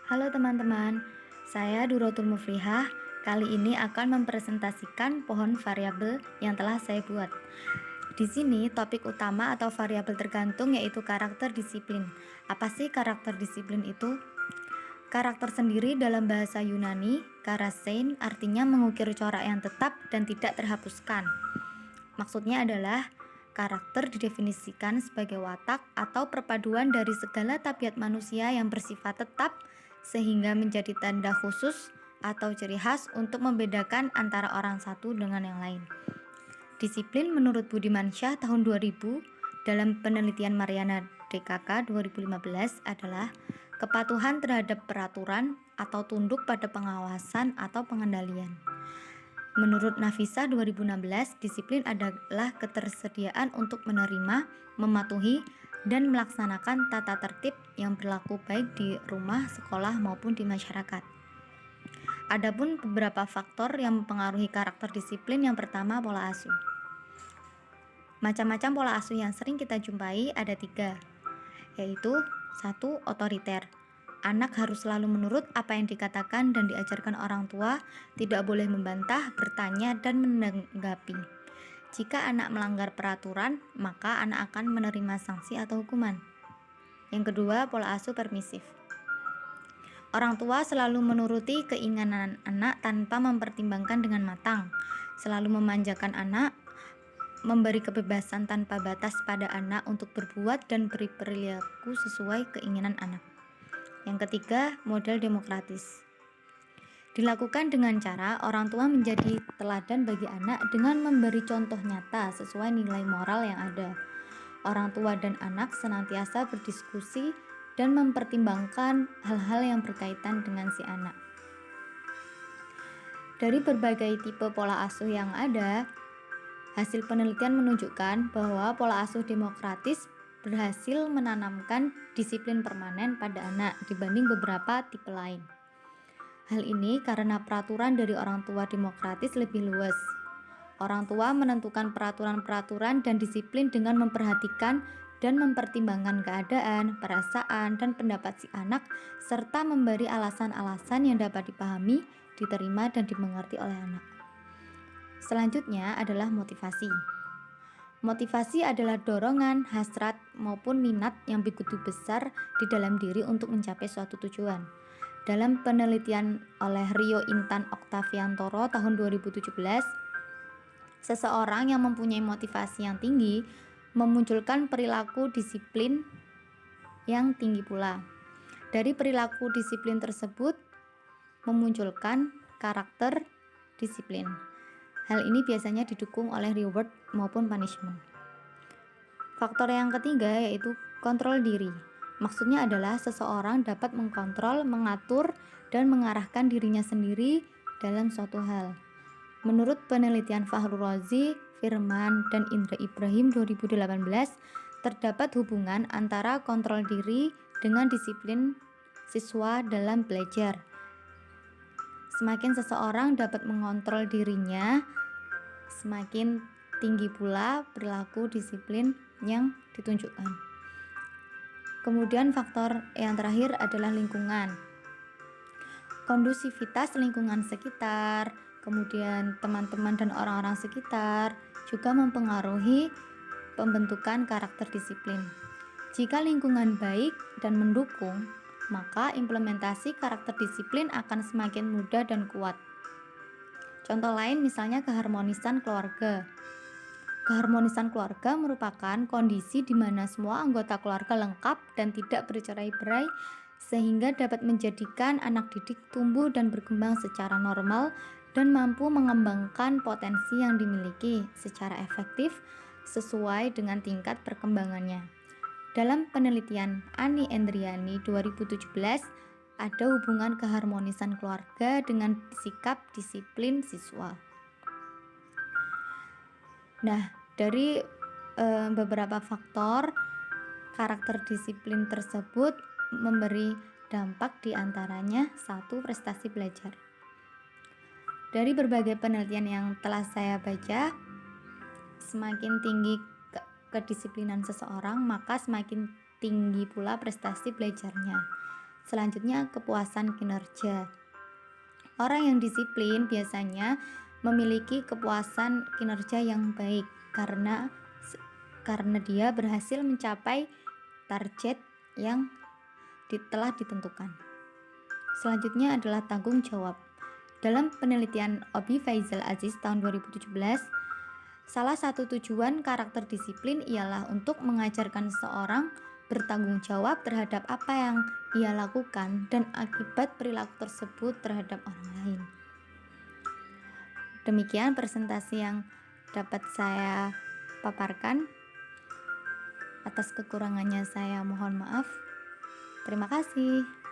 Halo teman-teman, saya Durotul Muflihah. Kali ini akan mempresentasikan pohon variabel yang telah saya buat. Di sini topik utama atau variabel tergantung yaitu karakter disiplin. Apa sih karakter disiplin itu? Karakter sendiri dalam bahasa Yunani, karasein, artinya mengukir corak yang tetap dan tidak terhapuskan. Maksudnya adalah karakter didefinisikan sebagai watak atau perpaduan dari segala tabiat manusia yang bersifat tetap sehingga menjadi tanda khusus atau ciri khas untuk membedakan antara orang satu dengan yang lain. Disiplin menurut Budimansyah tahun 2000 dalam penelitian Mariana DKK 2015 adalah kepatuhan terhadap peraturan atau tunduk pada pengawasan atau pengendalian. Menurut Nafisa 2016, disiplin adalah ketersediaan untuk menerima, mematuhi, dan melaksanakan tata tertib yang berlaku baik di rumah, sekolah, maupun di masyarakat. Adapun beberapa faktor yang mempengaruhi karakter disiplin, yang pertama pola asuh. Macam-macam pola asuh yang sering kita jumpai ada 3, yaitu 1. Otoriter. Anak harus selalu menurut apa yang dikatakan dan diajarkan orang tua, tidak boleh membantah, bertanya, dan menanggapi. Jika anak melanggar peraturan, maka anak akan menerima sanksi atau hukuman. Yang kedua, pola asuh permisif. Orang tua selalu menuruti keinginan anak tanpa mempertimbangkan dengan matang, selalu memanjakan anak, memberi kebebasan tanpa batas pada anak untuk berbuat dan berperilaku sesuai keinginan anak. Yang ketiga, model demokratis. Dilakukan dengan cara orang tua menjadi teladan bagi anak dengan memberi contoh nyata sesuai nilai moral yang ada. Orang tua dan anak senantiasa berdiskusi dan mempertimbangkan hal-hal yang berkaitan dengan si anak. Dari berbagai tipe pola asuh yang ada, hasil penelitian menunjukkan bahwa pola asuh demokratis berhasil menanamkan disiplin permanen pada anak dibanding beberapa tipe lain. Hal ini karena peraturan dari orang tua demokratis lebih luas. Orang tua menentukan peraturan-peraturan dan disiplin dengan memperhatikan dan mempertimbangkan keadaan, perasaan, dan pendapat si anak, serta memberi alasan-alasan yang dapat dipahami, diterima, dan dimengerti oleh anak. Selanjutnya adalah motivasi. Motivasi adalah dorongan, hasrat, maupun minat yang begitu besar di dalam diri untuk mencapai suatu tujuan. Dalam penelitian oleh Rio Intan Oktaviantoro tahun 2017, seseorang yang mempunyai motivasi yang tinggi memunculkan perilaku disiplin yang tinggi pula. Dari perilaku disiplin tersebut memunculkan karakter disiplin. Hal ini biasanya didukung oleh reward maupun punishment. Faktor yang ketiga yaitu kontrol diri. Maksudnya adalah seseorang dapat mengkontrol, mengatur, dan mengarahkan dirinya sendiri dalam suatu hal. Menurut penelitian Fahru Razi, Firman, dan Indra Ibrahim 2018, terdapat hubungan antara kontrol diri dengan disiplin siswa dalam belajar. Semakin seseorang dapat mengontrol dirinya, semakin tinggi pula perilaku disiplin yang ditunjukkan. Kemudian faktor yang terakhir adalah lingkungan. Kondusivitas lingkungan sekitar, kemudian teman-teman dan orang-orang sekitar juga mempengaruhi pembentukan karakter disiplin. Jika lingkungan baik dan mendukung, maka implementasi karakter disiplin akan semakin mudah dan kuat. Contoh lain misalnya keharmonisan keluarga. Keharmonisan keluarga merupakan kondisi di mana semua anggota keluarga lengkap dan tidak bercerai-berai sehingga dapat menjadikan anak didik tumbuh dan berkembang secara normal dan mampu mengembangkan potensi yang dimiliki secara efektif sesuai dengan tingkat perkembangannya. Dalam penelitian Ani Endriani 2017, ada hubungan keharmonisan keluarga dengan sikap disiplin siswa. Nah, dari beberapa faktor karakter disiplin tersebut memberi dampak diantaranya 1. Prestasi belajar. Dari berbagai penelitian yang telah saya baca, semakin tinggi kedisiplinan seseorang, maka semakin tinggi pula prestasi belajarnya. Selanjutnya, kepuasan kinerja. Orang yang disiplin biasanya memiliki kepuasan kinerja yang baik karena dia berhasil mencapai target yang telah ditentukan. Selanjutnya adalah tanggung jawab. Dalam penelitian Obi Faisal Aziz tahun 2017, salah satu tujuan karakter disiplin ialah untuk mengajarkan seorang bertanggung jawab terhadap apa yang ia lakukan dan akibat perilaku tersebut terhadap orang lain. Demikian presentasi yang dapat saya paparkan. Atas kekurangannya saya mohon maaf. Terima kasih.